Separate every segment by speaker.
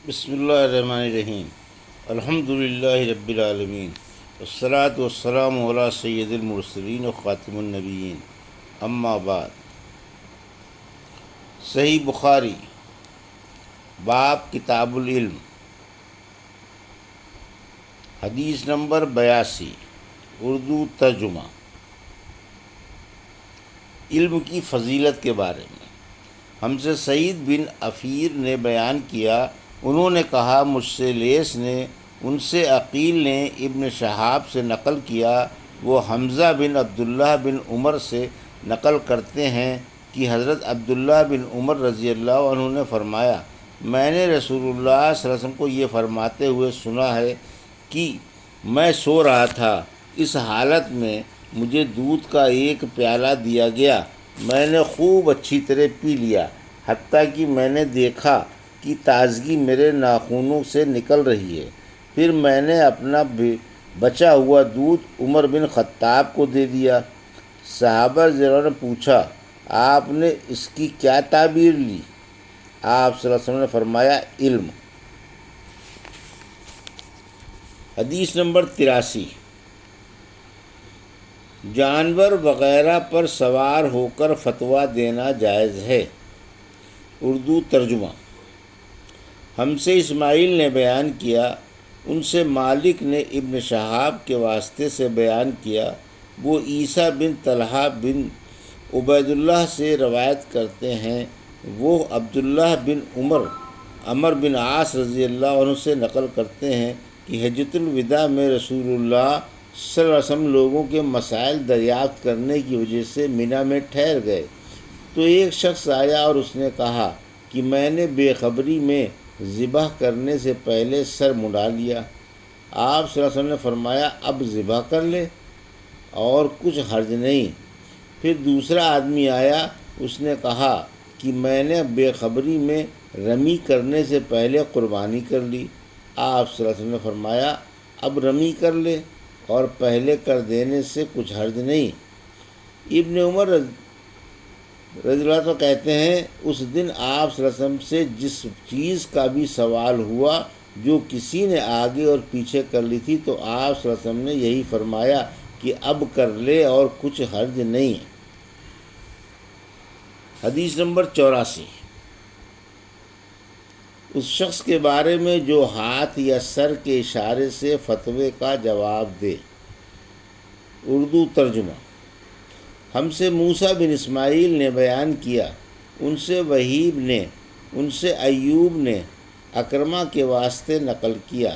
Speaker 1: بسم اللہ الرحمن الرحیم الحمد للہ رب العالمین والصلاة والسلام علی سید المرسلین و خاتم النبیین اما بعد۔ صحیح بخاری باب کتاب العلم، حدیث نمبر 82، اردو ترجمہ۔ علم کی فضیلت کے بارے میں ہم سے سعید بن عفیر نے بیان کیا، انہوں نے کہا مجھ سے لیث نے، ان سے عقیل نے ابن شہاب سے نقل کیا، وہ حمزہ بن عبداللہ بن عمر سے نقل کرتے ہیں کہ حضرت عبداللہ بن عمر رضی اللہ عنہ نے فرمایا، میں نے رسول اللہ صلی اللہ علیہ وسلم کو یہ فرماتے ہوئے سنا ہے کہ میں سو رہا تھا، اس حالت میں مجھے دودھ کا ایک پیالہ دیا گیا، میں نے خوب اچھی طرح پی لیا، حتیٰ کہ میں نے دیکھا کہ تازگی میرے ناخنوں سے نکل رہی ہے، پھر میں نے اپنا بچا ہوا دودھ عمر بن خطاب کو دے دیا۔ صحابہ رضی اللہ عنہ نے پوچھا، آپ نے اس کی کیا تعبیر لی؟ آپ صلی اللہ علیہ وسلم نے فرمایا، علم۔ حدیث نمبر 83، جانور وغیرہ پر سوار ہو کر فتویٰ دینا جائز ہے، اردو ترجمہ۔ ہم سے اسماعیل نے بیان کیا، ان سے مالک نے ابن شہاب کے واسطے سے بیان کیا، وہ عیسیٰ بن طلحہ بن عبید اللہ سے روایت کرتے ہیں، وہ عبداللہ بن عمر بن عاص رضی اللہ عنہ سے نقل کرتے ہیں کہ حجۃ الوداع میں رسول اللہ صلی اللہ علیہ وسلم لوگوں کے مسائل دریافت کرنے کی وجہ سے منی میں ٹھہر گئے، تو ایک شخص آیا اور اس نے کہا کہ میں نے بے خبری میں ذبح کرنے سے پہلے سر منڈا لیا۔ آپ صلی اللہ علیہ وسلم نے فرمایا، اب ذبح کر لے اور کچھ حرج نہیں۔ پھر دوسرا آدمی آیا، اس نے کہا کہ میں نے بے خبری میں رمی کرنے سے پہلے قربانی کر لی۔ آپ صلی اللہ علیہ وسلم نے فرمایا، اب رمی کر لے اور پہلے کر دینے سے کچھ حرج نہیں۔ ابن عمر رضی اللہ عنہ کہتے ہیں، اس دن آپ صلی اللہ علیہ وسلم سے جس چیز کا بھی سوال ہوا جو کسی نے آگے اور پیچھے کر لی تھی، تو آپ صلی اللہ علیہ وسلم نے یہی فرمایا کہ اب کر لے اور کچھ حرج نہیں۔ حدیث نمبر 84، اس شخص کے بارے میں جو ہاتھ یا سر کے اشارے سے فتوے کا جواب دے، اردو ترجمہ۔ ہم سے موسیٰ بن اسماعیل نے بیان کیا، ان سے وہیب نے، ان سے ایوب نے اکرمہ کے واسطے نقل کیا،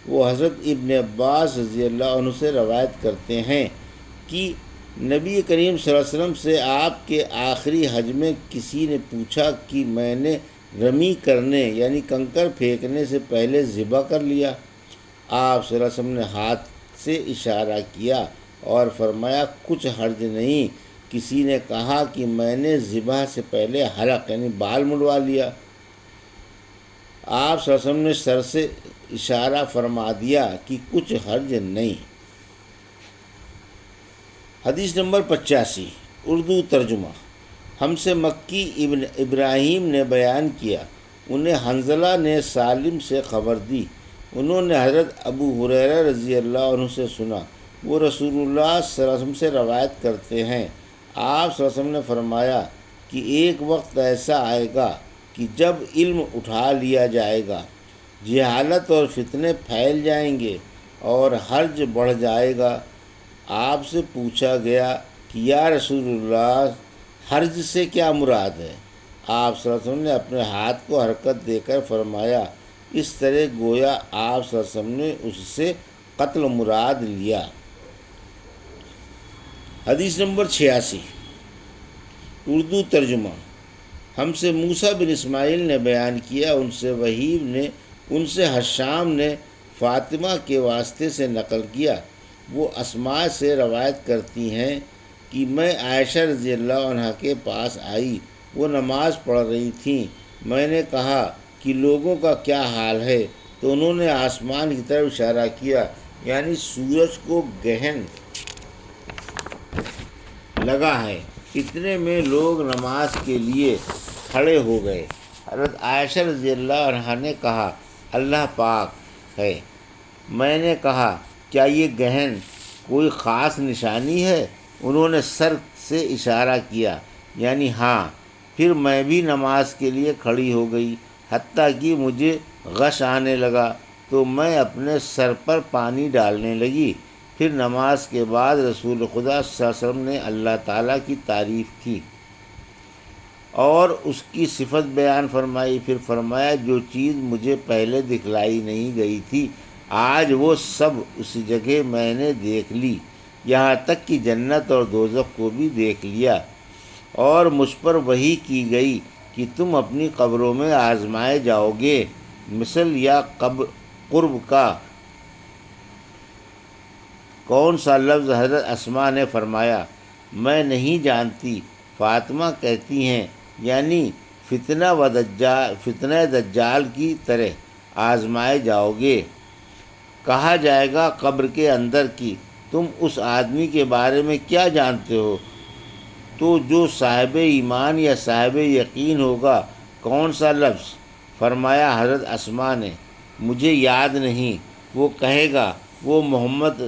Speaker 1: وہ حضرت ابن عباس رضی اللہ عنہ سے روایت کرتے ہیں کہ نبی کریم صلی اللہ علیہ وسلم سے آپ کے آخری حج میں کسی نے پوچھا کہ میں نے رمی کرنے یعنی کنکر پھینکنے سے پہلے ذبح کر لیا۔ آپ صلی اللہ علیہ وسلم نے ہاتھ سے اشارہ کیا اور فرمایا، کچھ حرج نہیں۔ کسی نے کہا کہ میں نے ذبح سے پہلے حلق یعنی بال منڈوا لیا۔ آپ صلی اللہ علیہ وسلم نے سر سے اشارہ فرما دیا کہ کچھ حرج نہیں۔ حدیث نمبر 85، اردو ترجمہ۔ ہم سے مکی ابن ابراہیم نے بیان کیا، انہیں حنظلہ نے سالم سے خبر دی، انہوں نے حضرت ابو ہریرہ رضی اللہ عنہ سے سنا، وہ رسول اللہ صلی اللہ علیہ وسلم سے روایت کرتے ہیں، آپ صلی اللہ علیہ وسلم نے فرمایا کہ ایک وقت ایسا آئے گا کہ جب علم اٹھا لیا جائے گا، جہالت اور فتنے پھیل جائیں گے اور حرج بڑھ جائے گا۔ آپ سے پوچھا گیا کہ یا رسول اللہ، حرج سے کیا مراد ہے؟ آپ صلی اللہ علیہ وسلم نے اپنے ہاتھ کو حرکت دے کر فرمایا، اس طرح گویا آپ صلی اللہ علیہ وسلم نے اس سے قتل مراد لیا۔ حدیث نمبر 86، اردو ترجمہ۔ ہم سے موسیٰ بن اسماعیل نے بیان کیا، ان سے وہیب نے، ان سے حشام نے فاطمہ کے واسطے سے نقل کیا، وہ اسماء سے روایت کرتی ہیں کہ میں عائشہ رضی اللہ عنہ کے پاس آئی، وہ نماز پڑھ رہی تھیں، میں نے کہا کہ لوگوں کا کیا حال ہے، تو انہوں نے آسمان کی طرف اشارہ کیا، یعنی سورج کو گرہن لگا ہے، اتنے میں لوگ نماز کے لیے کھڑے ہو گئے۔ حضرت عائشہ رضی اللہ عنہا نے کہا، اللہ پاک ہے۔ میں نے کہا کیا یہ گہن کوئی خاص نشانی ہے؟ انہوں نے سر سے اشارہ کیا یعنی ہاں۔ پھر میں بھی نماز کے لیے کھڑی ہو گئی، حتیٰ کہ مجھے غش آنے لگا تو میں اپنے سر پر پانی ڈالنے لگی۔ پھر نماز کے بعد رسول خدا صلی اللہ علیہ وسلم نے اللہ تعالیٰ کی تعریف کی اور اس کی صفت بیان فرمائی۔ پھر فرمایا جو چیز مجھے پہلے دکھلائی نہیں گئی تھی آج وہ سب اسی جگہ میں نے دیکھ لی، یہاں تک کہ جنت اور دوزخ کو بھی دیکھ لیا۔ اور مجھ پر وحی کی گئی کہ تم اپنی قبروں میں آزمائے جاؤ گے، مثل یا قرب کا کون سا لفظ؟ حضرت اسماء نے فرمایا میں نہیں جانتی۔ فاطمہ کہتی ہیں یعنی فتنہ دجال کی طرح آزمائے جاؤ گے۔ کہا جائے گا قبر کے اندر کی تم اس آدمی کے بارے میں کیا جانتے ہو؟ تو جو صاحب ایمان یا صاحب یقین ہوگا۔ کون سا لفظ؟ فرمایا حضرت اسماء نے مجھے یاد نہیں۔ وہ کہے گا وہ محمد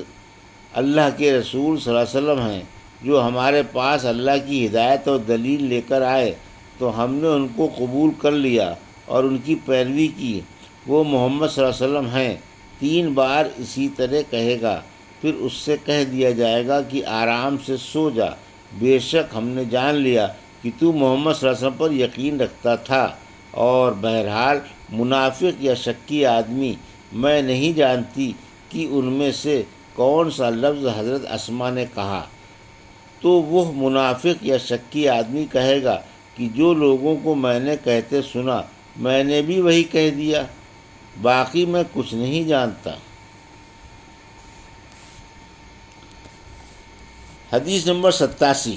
Speaker 1: اللہ کے رسول صلی اللہ علیہ وسلم ہیں جو ہمارے پاس اللہ کی ہدایت اور دلیل لے کر آئے تو ہم نے ان کو قبول کر لیا اور ان کی پیروی کی۔ وہ محمد صلی اللہ علیہ وسلم ہیں۔ 3 بار اسی طرح کہے گا۔ پھر اس سے کہہ دیا جائے گا کہ آرام سے سو جا، بے شک ہم نے جان لیا کہ تو محمد صلی اللہ علیہ وسلم پر یقین رکھتا تھا۔ اور بہرحال منافق یا شکی آدمی میں نہیں جانتی کہ ان میں سے کون سا لفظ حضرت اسماء نے کہا۔ تو وہ منافق یا شکی آدمی کہے گا کہ جو لوگوں کو میں نے کہتے سنا میں نے بھی وہی کہہ دیا، باقی میں کچھ نہیں جانتا۔ حدیث نمبر 87۔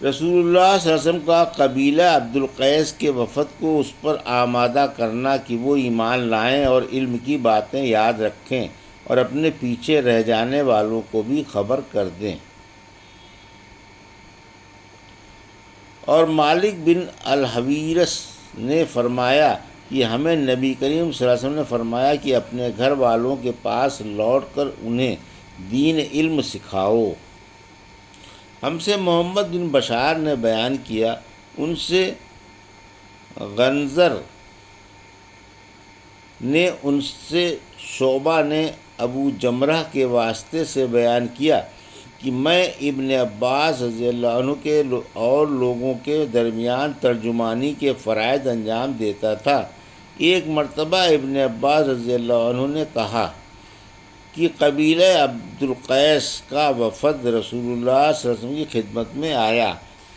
Speaker 1: رسول اللہ صلی اللہ علیہ وسلم کا قبیلہ عبد القیس کے وفد کو اس پر آمادہ کرنا کہ وہ ایمان لائیں اور علم کی باتیں یاد رکھیں اور اپنے پیچھے رہ جانے والوں کو بھی خبر کر دیں۔ اور مالک بن الحویرث نے فرمایا کہ ہمیں نبی کریم صلی اللہ علیہ وسلم نے فرمایا کہ اپنے گھر والوں کے پاس لوٹ کر انہیں دین علم سکھاؤ۔ ہم سے محمد بن بشار نے بیان کیا، ان سے غنزر نے، ان سے شعبہ نے ابو جمرہ کے واسطے سے بیان کیا کہ میں ابن عباس رضی اللہ عنہ کے اور لوگوں کے درمیان ترجمانی کے فرائض انجام دیتا تھا۔ ایک مرتبہ ابن عباس رضی اللہ عنہ نے کہا کہ قبیلہ عبد القیس کا وفد رسول اللہ صلی اللہ علیہ وسلم کی خدمت میں آیا۔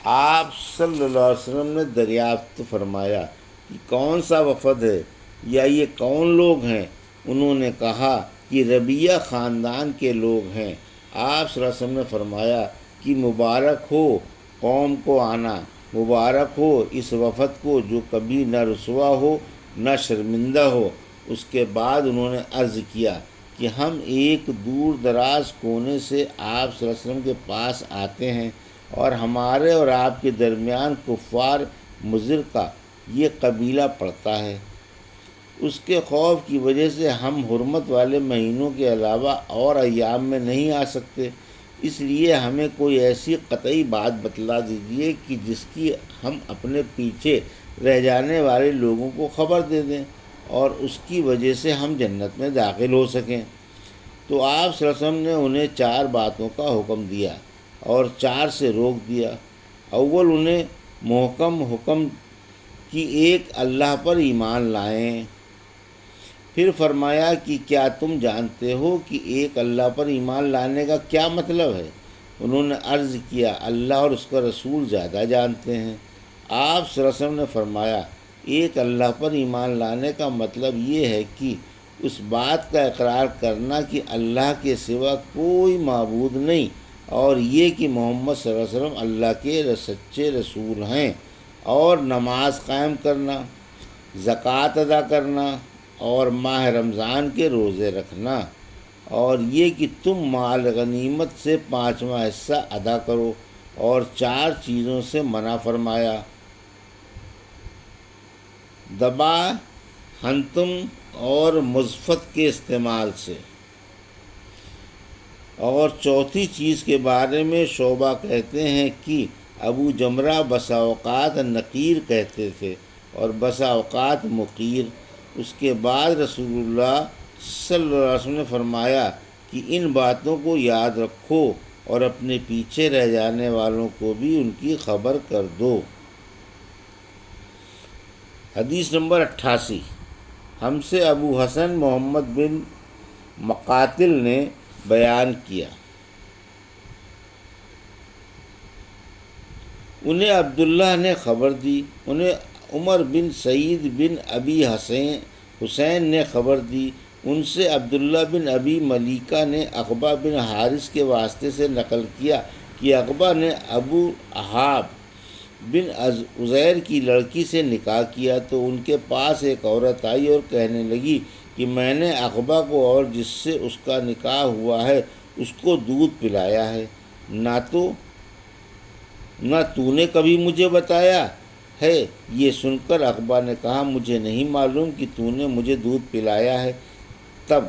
Speaker 1: آپ صلی اللہ علیہ وسلم نے دریافت فرمایا کہ کون سا وفد ہے یا یہ کون لوگ ہیں؟ انہوں نے کہا کہ ربیہ خاندان کے لوگ ہیں۔ آپ صلی اللہ علیہ وسلم نے فرمایا کہ مبارک ہو قوم کو آنا، مبارک ہو اس وفد کو جو کبھی نہ رسوا ہو نہ شرمندہ ہو۔ اس کے بعد انہوں نے عرض کیا کہ ہم ایک دور دراز کونے سے آپ صلی اللہ علیہ وسلم کے پاس آتے ہیں اور ہمارے اور آپ کے درمیان کفار مضر کا یہ قبیلہ پڑتا ہے۔ اس کے خوف کی وجہ سے ہم حرمت والے مہینوں کے علاوہ اور ایام میں نہیں آ سکتے، اس لیے ہمیں کوئی ایسی قطعی بات بتلا دیجیے کہ جس کی ہم اپنے پیچھے رہ جانے والے لوگوں کو خبر دے دیں اور اس کی وجہ سے ہم جنت میں داخل ہو سکیں۔ تو آپ صلی اللہ علیہ وسلم نے انہیں 4 باتوں کا حکم دیا اور 4 سے روک دیا۔ اول انہیں محکم حکم کہ ایک اللہ پر ایمان لائیں۔ پھر فرمایا کہ کیا تم جانتے ہو کہ ایک اللہ پر ایمان لانے کا کیا مطلب ہے؟ انہوں نے عرض کیا اللہ اور اس کا رسول زیادہ جانتے ہیں۔ آپ صلی اللہ علیہ وسلم نے فرمایا ایک اللہ پر ایمان لانے کا مطلب یہ ہے کہ اس بات کا اقرار کرنا کہ اللہ کے سوا کوئی معبود نہیں اور یہ کہ محمد صلی اللہ علیہ وسلم اللہ کے سچے رسول ہیں، اور نماز قائم کرنا، زکوٰۃ ادا کرنا اور ماہ رمضان کے روزے رکھنا، اور یہ کہ تم مال غنیمت سے 5واں حصہ ادا کرو، اور 4 چیزوں سے منع فرمایا۔ دبا، ہنتم اور مضفت کے استعمال سے۔ اور چوتھی چیز کے بارے میں شعبہ کہتے ہیں کہ ابو جمرہ بسا اوقات نقیر کہتے تھے اور بسا اوقات مقیر۔ اس کے بعد رسول اللہ صلی اللہ علیہ وسلم نے فرمایا کہ ان باتوں کو یاد رکھو اور اپنے پیچھے رہ جانے والوں کو بھی ان کی خبر کر دو۔ حدیث نمبر 88۔ ہم سے ابو حسن محمد بن مقاتل نے بیان کیا، انہیں عبداللہ نے خبر دی، انہیں عمر بن سعید بن ابی حسین نے خبر دی، ان سے عبداللہ بن ابی ملیکہ نے عقبہ بن حارث کے واسطے سے نقل کیا کہ عقبہ نے ابو احاب بن عزیر کی لڑکی سے نکاح کیا تو ان کے پاس ایک عورت آئی اور کہنے لگی کہ میں نے عقبہ کو اور جس سے اس کا نکاح ہوا ہے اس کو دودھ پلایا ہے، نہ تو نے کبھی مجھے بتایا ہے۔ یہ سن کر عقبہ نے کہا مجھے نہیں معلوم کہ تو نے مجھے دودھ پلایا ہے۔ تب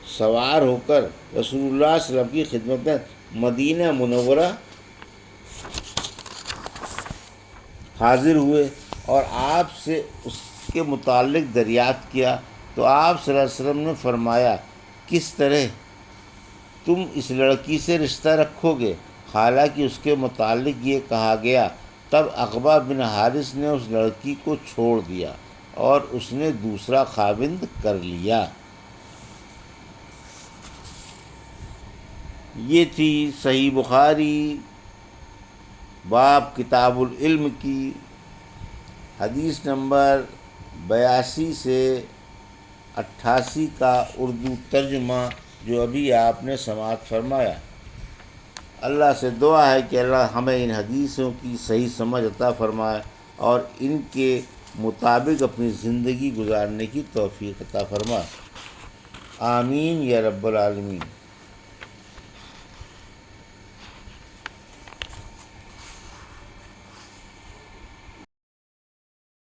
Speaker 1: سوار ہو کر رسول اللہ صلی اللہ علیہ وسلم کی خدمت میں مدینہ منورہ حاضر ہوئے اور آپ سے اس کے متعلق دریافت کیا تو آپ صلی اللہ علیہ وسلم نے فرمایا کس طرح تم اس لڑکی سے رشتہ رکھو گے، حالانکہ اس کے متعلق یہ کہا گیا۔ تب عقبہ بن حارث نے اس لڑکی کو چھوڑ دیا اور اس نے دوسرا خاوند کر لیا۔ یہ تھی صحیح بخاری باب کتاب العلم کی حدیث نمبر 82 سے 88 کا اردو ترجمہ جو ابھی آپ نے سماعت فرمایا۔ اللہ سے دعا ہے کہ اللہ ہمیں ان حدیثوں کی صحیح سمجھ عطا فرمائے اور ان کے مطابق اپنی زندگی گزارنے کی توفیق عطا فرمائے۔ آمین یا رب العالمین۔